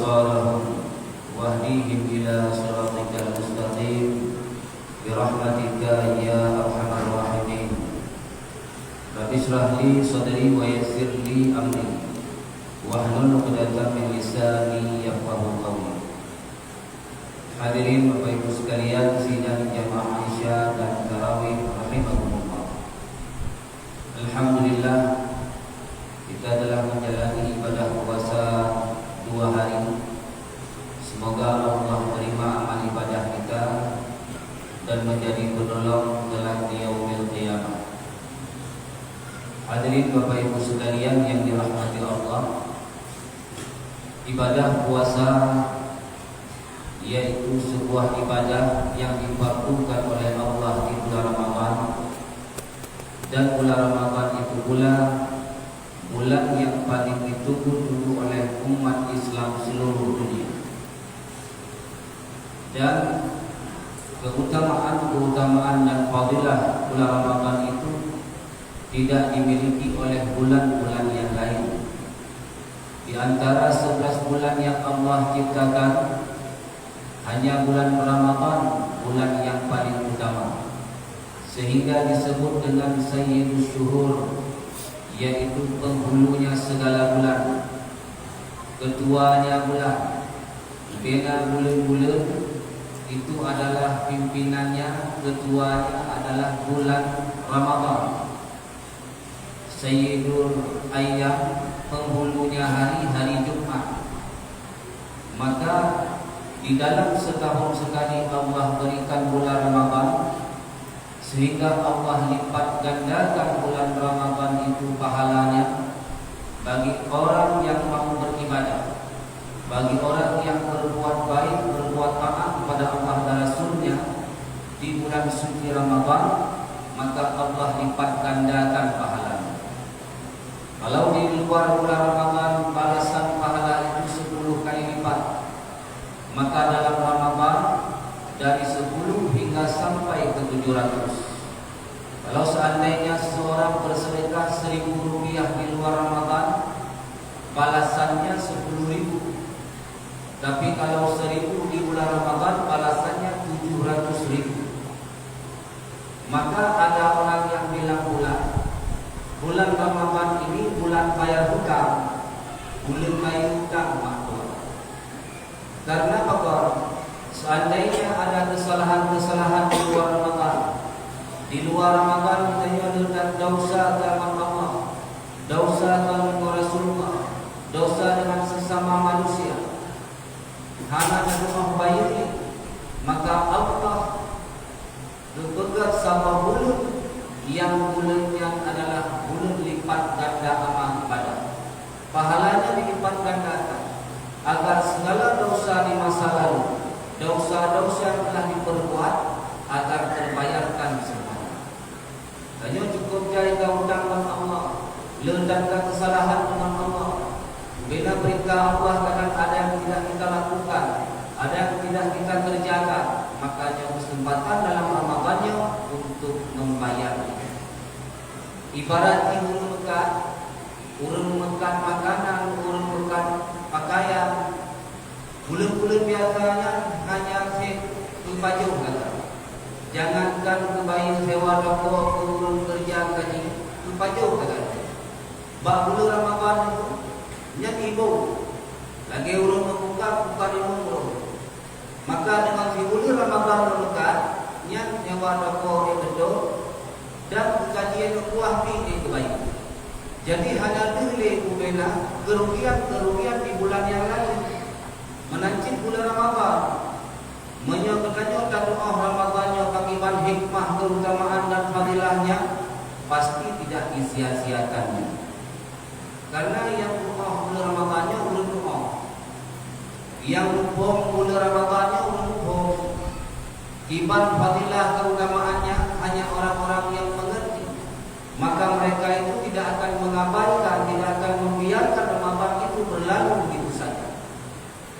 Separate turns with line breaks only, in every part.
وأبصارهم واهديهم إلى صراطك المستقيم برحمتك يا أرحم الراحمين. رب اشرح لي صدري ويسر لي أمري wahlul 'uqdatam min lisani yafqahu qawli. Hadirin Bapak Ibu sekalian, sidang jamaah Isya dan tarawih rahimakumullah. Alhamdulillah, kita telah menjalani ibadah puasa 2 hari. Semoga Allah menerima amal ibadah kita dan menjadi penolong kelak di yaumil qiyamah. Hadirin Bapak Ibu sekalian yang dirahmati Allah, ibadah puasa yaitu sebuah ibadah yang difardukan oleh Allah di bulan Ramadan, dan bulan Ramadan itu pula bulan yang paling ditunggu-tunggu oleh umat Islam seluruh dunia. Dan keutamaan dan fadilah bulan Ramadan itu tidak dimiliki oleh bulan-bulan yang lain. Di antara 11 bulan yang Allah ciptakan, hanya bulan Ramadan bulan yang paling utama, sehingga disebut dengan Sayyidus Syuhur, yaitu penghulunya segala bulan, ketuanya bulan. Bina bulan-bulan itu adalah pimpinannya, ketuanya adalah bulan Ramadan. Sayyidul Ayyam, penghulunya hari Jumat. Maka di dalam setahun sekali Allah berikan bulan Ramadan, sehingga Allah lipat gandakan bulan Ramadan itu pahalanya bagi orang yang mau beribadah, bagi orang yang berbuat baik, berbuat taat kepada Allah dan Rasulnya di bulan suci Ramadan, maka Allah lipat gandakan pahalanya. Kalau di luar bulan Ramadan balasan pahala itu 10 kali lipat, maka dalam Ramadan dari 10 hingga sampai ke 700. Kalau seandainya seseorang bersedekah 1.000 rupiah di luar Ramadan, balasannya 10.000. Tapi kalau 1.000 di bulan Ramadan, balasannya 700.000. Maka ada orang yang bilang pula, bulan Ramadan ini bulan bayar hutang, bulan bayar hutang makhluk. Karena apa? Seandainya ada kesalahan-kesalahan di luar Ramadan, di luar Ramadan kita ada dosa dengan Allah, dosa dengan Rasulullah, dosa dengan sesama manusia, hanya dengan bayar, maka Allah berpegang sama bulan yang bulannya adalah bulan lipat ganda amal ibadah. Pahalanya dilipat gandakan agar segala dosa di masa lalu, dosa-dosa yang telah diperbuat, agar terbayarkan semuanya. Hanya cukup jaga hutang dengan Allah, letakkan kesalahan dengan Allah. Bila perintah Allah kadang ada yang tidak kita lakukan, ada yang tidak kita kerjakan, makanya kesempatan dalam Ramadannya untuk membayar. Ibarat urun mekan makanan, urun mekan pakaian. Bulan-bulan biasanya hanya sepajuh kata. Jangankan kebaik sewa toko, urun kerja gaji, sepajuh kata. Bak bulan Ramadan itu nya ibu lagi urun membuka bukan umur. Maka dengan si bulan Ramadan melukat, nya sewa toko itu dan kajian kuah ini kebaikan. Jadi hanya dile kubena kerugian di bulan yang lain. Menancip bulan Ramadan, menyokatnya doa Ramadannya akibat hikmah, keutamaan dan fadilahnya pasti tidak disia-siakannya. Karena yang doa bulan Ramadannya ulun doa, yang bom bulan Ramadannya ulun bom. Iman fadilah keutamaannya hanya orang-orang yang mengerti. Maka mereka itu tidak akan mengabaikan, tidak akan membiarkan Ramadan itu berlalu begitu saja.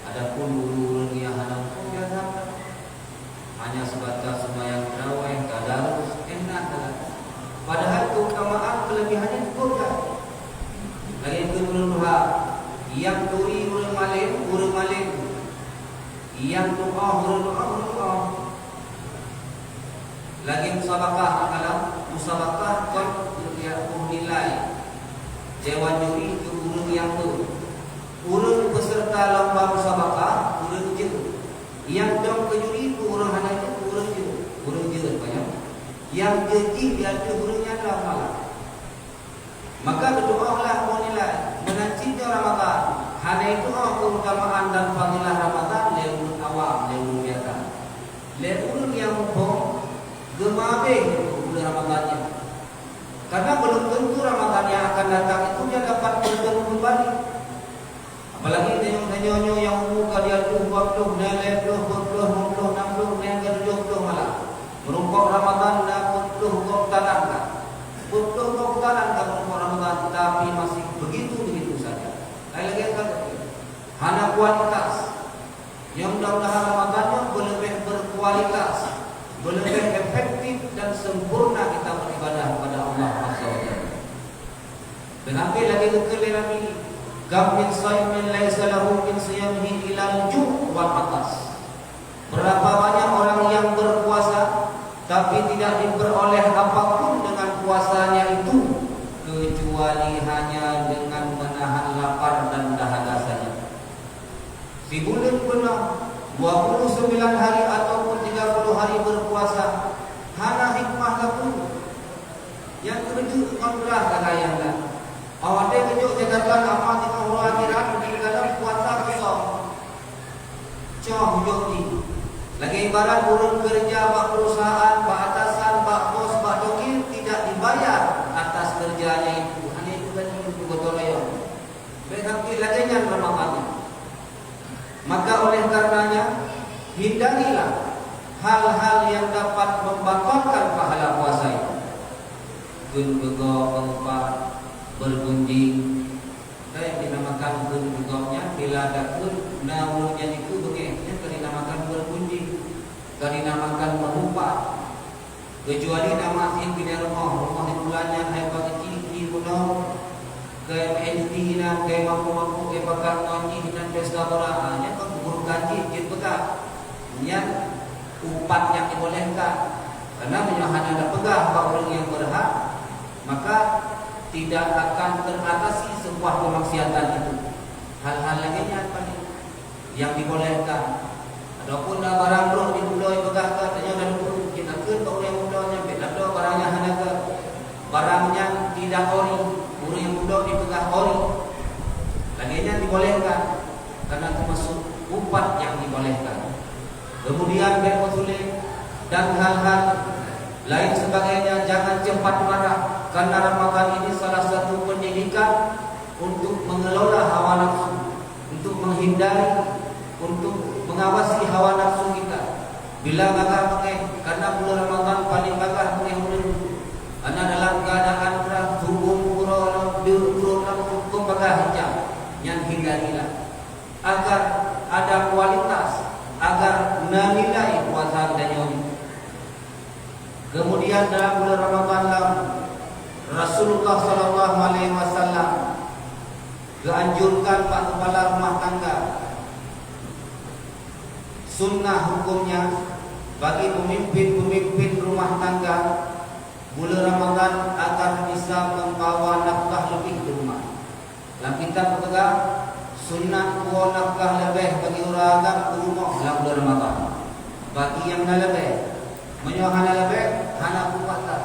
Adapun ulun yang hanya sebatas sembahyang tarawih, tadarus, enak. Padahal keutamaan kelebihannya cukup. Lagi itu ulun yang turi urang malin Yang doa berdoa. Lagi musabakah kalau musabakah kan dia nilai Dewan juri ke urun yang tu. Urun peserta lomba musabakah urun je. Yang dong ke juri tu urun hanya je urun je. Urun je banyak. Yang jadi dia tu urunnya dalam malam. Maka berdoalah nilai menancinya Ramadan. Hanya itu keutamaan dan fadilah Ramadan leun awam leun biasa. Leun yang mumpung gemabe bulan Ramadannya. Karena belum tentu Ramadan yang akan datang itu dia dapat bertemu kembali. Apalagi nyanyi yang muka dia 20, 40, 60 malah. Merumpok Ramadan dah 40 kok tanangkan. 40 kok tanangkan merumpok Ramadan tapi masih begitu saja. Lagi kata hanya kualitas. Yang mudah-mudahan Ramadannya lebih berkualitas, lebih efektif dan sempurna kita beribadah kepada Allah SWT. Kenapa lagi kekeliran ini? Kam min shaimin laisa lahu min siyamihi ilal ju' wal atas. Berapa banyak orang yang berpuasa tapi tidak diperoleh apapun dengan puasanya itu kecuali hanya dengan menahan lapar dan dahaga saja. Si bulan penuh 29 hari ataupun 30 hari berpuasa hanya hikmah laku. Yang kedua kontrah kata yang lain. Awak dia kejut jadikan amat di Allah akhirat di dalam puasa kosong. Coh hujung ni. Lagi ibarat burung kerja bak perusahaan, bak atasan, bak bos, bak dokir tidak dibayar atas kerjanya itu. Hanya itu tadi itu betul ya. Berarti lagi yang Ramadannya. Maka oleh karenanya hindarilah hal-hal yang dapat membatalkan pahala puasa itu. Kun bego pengupah bergunjing. Saya dinamakan kun begoknya bila ada kun namanya itu begini. Dinamakan bergunjing. Dinamakan mengupah. Kecuali nama sin punya rumah di bulannya hai bagi ciki kuno. Ke MNT na ke mampu-mampu ke bakal nonyi dan pesta boraannya kan guru gaji jin pegah. Nya upat yang dibolehkan. Karena hanya ada pegah orang yang berhak, maka tidak akan teratasi sebuah kemaksiatan itu. Hal-hal lainnya apa yang dibolehkan. Adapun barang roh di budaya pegah katanya dan kita ke orang yang budanya beda barangnya hanya ke barangnya tidak ori. Guru yang muda dipegang ori. Laginya dibolehkan karena termasuk upat yang dibolehkan. Kemudian bermusulim dan hal-hal lain sebagainya jangan cepat marah karena Ramadan ini salah satu pendidikan untuk mengelola hawa nafsu, untuk menghindari, untuk mengawasi hawa nafsu kita. Bila gagah pakai karena bulan Ramadan paling gagah pakai karena dalam keadaan tubuh hukum bagah hijab yang hindarilah agar ada kualitas, agar nilai puasa dan nyonya. Kemudian dalam bulan Ramadan Rasulullah SAW dianjurkan pak kepala rumah tangga sunnah hukumnya bagi pemimpin rumah tangga bulan Ramadan agar bisa membawa nafkah lebih ke rumah. Dalam kitab berkata sunnah bawa nafkah lebih bagi orang agak ke rumah dalam bulan Ramadan. Bagi yang lebih menyohana lebih hana kupata.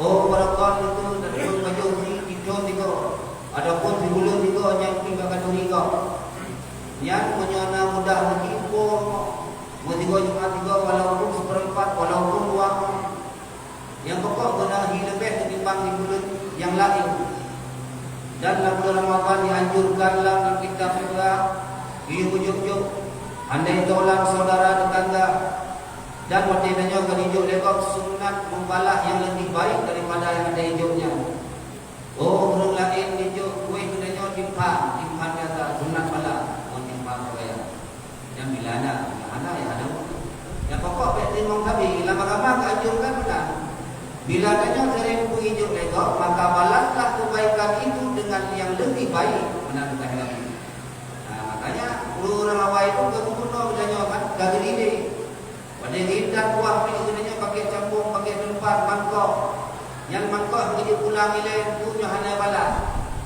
Oh barakah itu dari baju ni hidung tiga. Adapun di bulan tiga yang tiga kaduri tiga. Yang menyohana mudah lagi pun tiga Jumat tiga walaupun seperempat walaupun dua. Yang pokok benahi lebih ketimbang di bulan yang lain. Dan dalam bulan Ramadan dianjurkanlah di kitab fiqh di ujung-ujung andai tolak saudara tetangga dan waktunya kerinjuk lekok sunat membalas yang lebih baik daripada yang ada hijaunya. Oh orang lain hijau kue kenanya timpan kata sunat balas timpan kaya. Yang bila ada ya ada. Yang pokok betimong kami lama-lama keanjurkan benar. Bila tanya sering hijau lekok maka balaslah kebaikan itu dengan yang lebih baik. Benar lagi. Nah makanya orang awal itu kemudian bertanya pulang ile punya hana bala.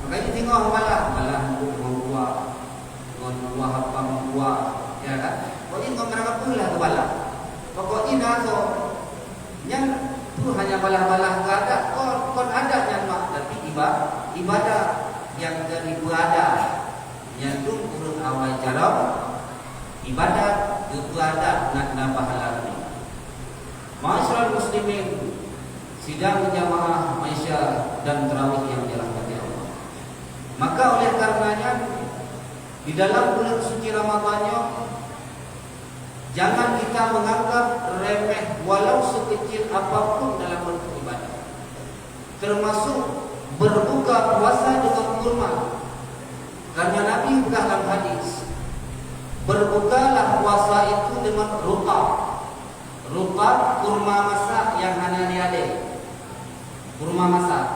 Makanya tengok bala buah apa buah ya kan. Pokoknya kau mereka pulang ke bala. Pokoknya naso yang tu hanya bala-bala enggak ada. Kon ada yang mak tapi ibadah yang dari berada yang tu urut awal cara ibadah berada nak pahala ni. Masyarakat muslimin sidang jamaah Malaysia dan tarawih yang dirahmati Allah. Maka oleh karenanya di dalam bulan suci Ramadannya jangan kita menganggap remeh walau sekecil apapun dalam bentuk ibadah. Termasuk berbuka puasa dengan kurma. Karena Nabi buka dalam hadis, berbukalah puasa itu dengan ruqab. Ruqab kurma masak yang hanya diade. Kurma masak.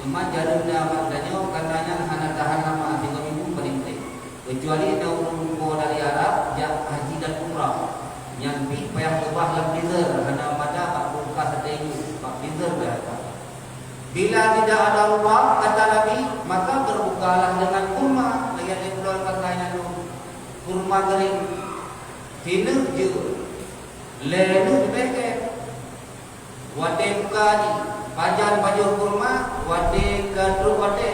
Cuma jarum dia maknanya karenanya hanya tahan lama 3 minggu penting. Kecuali daun dari Arab yang haji dan umrah. Yang pi payah ubah dalam freezer hanya pada pak buka seteyu pak freezer berapa. Bila tidak ada ruang kata Nabi maka berbukalah dengan kurma. Lihat di pulau katanya tu kurma kering. Tina je lenu beke. Wade buka ni pajan baju kurma wade kadru wade.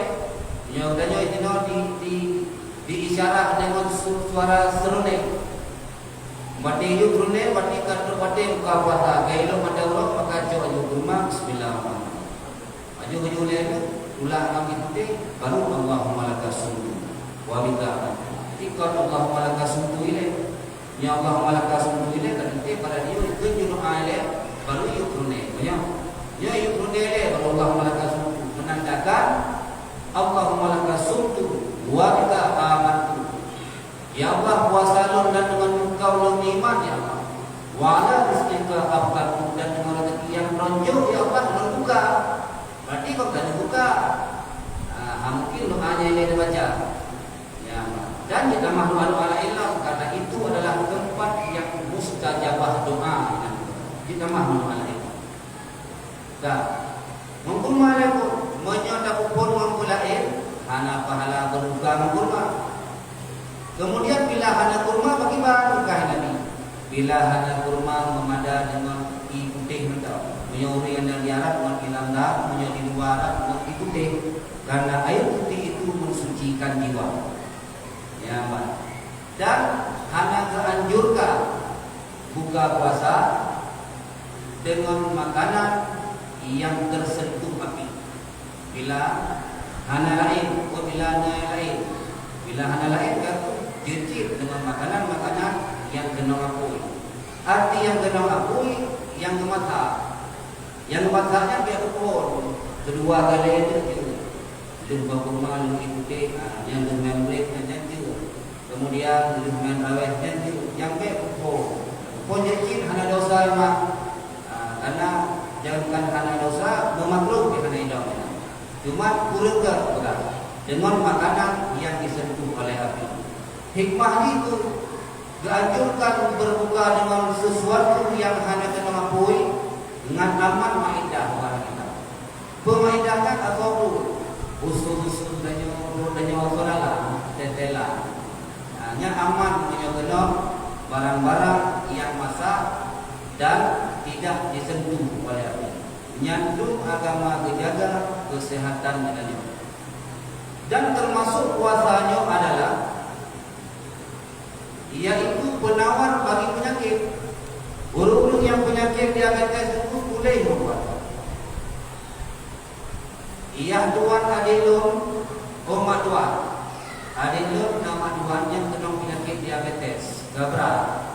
Nyo danyo itino di isyarat dengan suara serune. Wade yu krune wade kadru wade buka puasa. Gailo pada orang maka jo yu kurma bismillahirrahmanirrahim. Aju lenu ulah kami tu baru Allahumma lakasum wa bika. Jika Allahumma lakasum tu ile ya Allahumma lakasum tu ile kadite pada dia kunjung ale baru yu krune ya yu krune le baru Allahumma lakasum menandakan Allahumma lakasum tu wa bika amantu. Ya Allah puasa lu dan dengan engkau lu iman ya Allah. Wa ala rizqika afqatu dan dengan rezeki yang menonjol ya Allah membuka. Berarti kau tak buka. Mungkin doanya ini dibaca. Ya, dan kita mahlu ala ilah karena itu adalah tempat yang mustajabah doa. Kita mahlu ala ilah. Dah. Mungkin malam menyodap pun mempulain hana pahala berbuka kurma. Kemudian bila hana kurma bagi berkah Nabi. Bila hana kurma memada dengan putih mentau. Menyuri yang dari Arab dengan ilangga, menyuri di luar dengan putih. Karena air putih itu mensucikan jiwa. Ya, Pak. Dan hanya keanjurkan buka puasa dengan makanan yang tersentuh api. Bila hana lain, bila hana lain kan jejit dengan makanan yang kena api. Arti yang kena api yang gemata. Yang masaknya biar pun kedua kali itu lumba kurma lumba putih yang lumba break dan juga kemudian lumba rawit dan juga yang biar pun jadi hana dosa mah karena jangan hana dosa memakruh di hana hidup cuma kurang berat dengan makanan yang disentuh oleh api. Hikmah itu dianjurkan berbuka dengan sesuatu yang hanya kena mapui dengan aman maidah orang kita. Pemaidahkan atau usul-usul dan wasolala tetela. Hanya aman menyokeno barang-barang yang masak dan tidak disentuh oleh api. Nyandung agama kejaga kesehatan dengannya. Dan termasuk puasanya adalah yaitu penawar bagi penyakit. Urut-urut yang penyakit diabetes itu boleh membuat. Ia tuan adilum, omat tuan. Adilum nama tuan yang kena penyakit diabetes, gabra,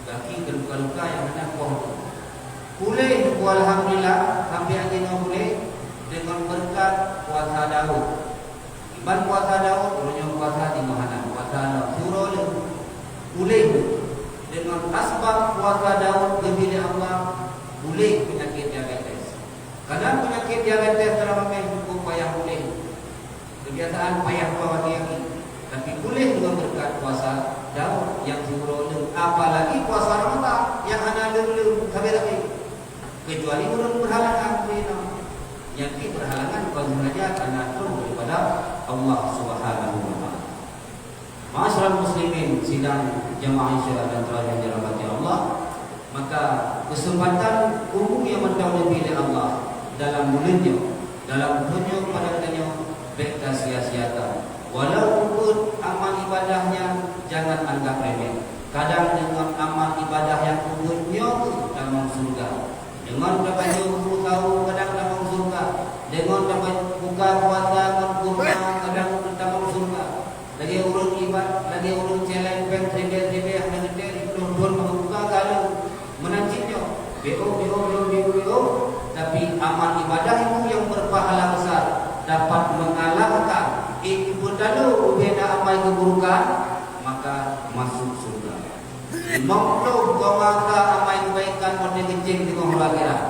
kaki luka-luka yang ada pohon. Boleh, alhamdulillah, sampai adilum boleh dengan berkat puasa Daud. Iban puasa Daud, punya puasa di mana? Puasa Daud. Surah boleh. Dengan asbab puasa Daud kepada Allah boleh penyakit diabetes. Karena penyakit diabetes dalam hukum payah boleh. Kebiasaan payah puasa lagi. Tapi boleh juga berkat puasa Daud yang surau. Apalagi puasa Ramadan yang hanya lulu sampai kecuali orang berhalangan Yang berhalangan bukan sengaja karena itu daripada Allah Subhanahu wa taala. Ma'asyiral muslimin sidang jamaah Isya dan tarawih yang dirahmati Allah, maka kesempatan umum yang mendapat oleh Allah dalam bulannya, dalam dunia pada katanya baik tak sia-siakan. Walaupun amal ibadahnya jangan anggap remeh. Kadang dengan amal ibadah yang umumnya dalam surga, dengan dapat jauh tahu kadang dalam surga, dengan dapat buka puasa kurma kadang dalam surga. Lagi urut ibadah, lagi urut celeng peng tribe ada gede don membuka kalau menantinya bo, tapi amal ibadah itu yang berpahala besar dapat mengalahkan ibu dalu beda amal keburukan, maka masuk surga. Makhluk maka amal kebaikan pada kencing di akhirat.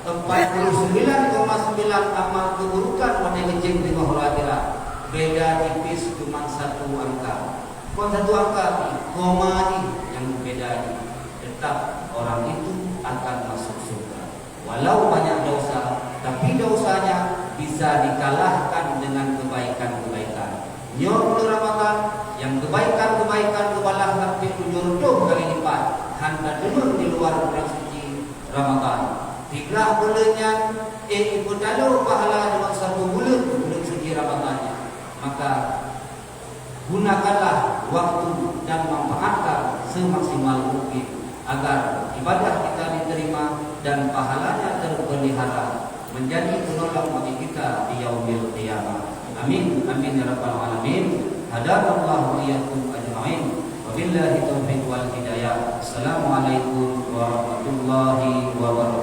49,9 amal keburukan pada kencing di akhirat. Beda tipis cuma satu angka. Bukan satu angka, koma ini yang beda. Tetap orang itu akan masuk surga. Walau banyak dosa, tapi dosanya bisa dikalahkan dengan kebaikan-kebaikan. Nyok Ramadan yang kebaikan-kebaikan kebalah lebih 7 kali lipat. Handa dulu di luar bulan suci Ramadan. 3 bulannya ibu dalu pahala dengan 1 bulan suci Ramadannya. Maka gunakanlah waktu dan manfaatkan semaksimal mungkin agar ibadah kita diterima dan pahalanya terpelihara menjadi penolong bagi kita di yaumil qiyamah. Amin amin ya rabbal alamin. Hadanallahu iyyakum ajma'in. Wabillahi taufiq wal hidayah. Assalamualaikum warahmatullahi wabarakatuh.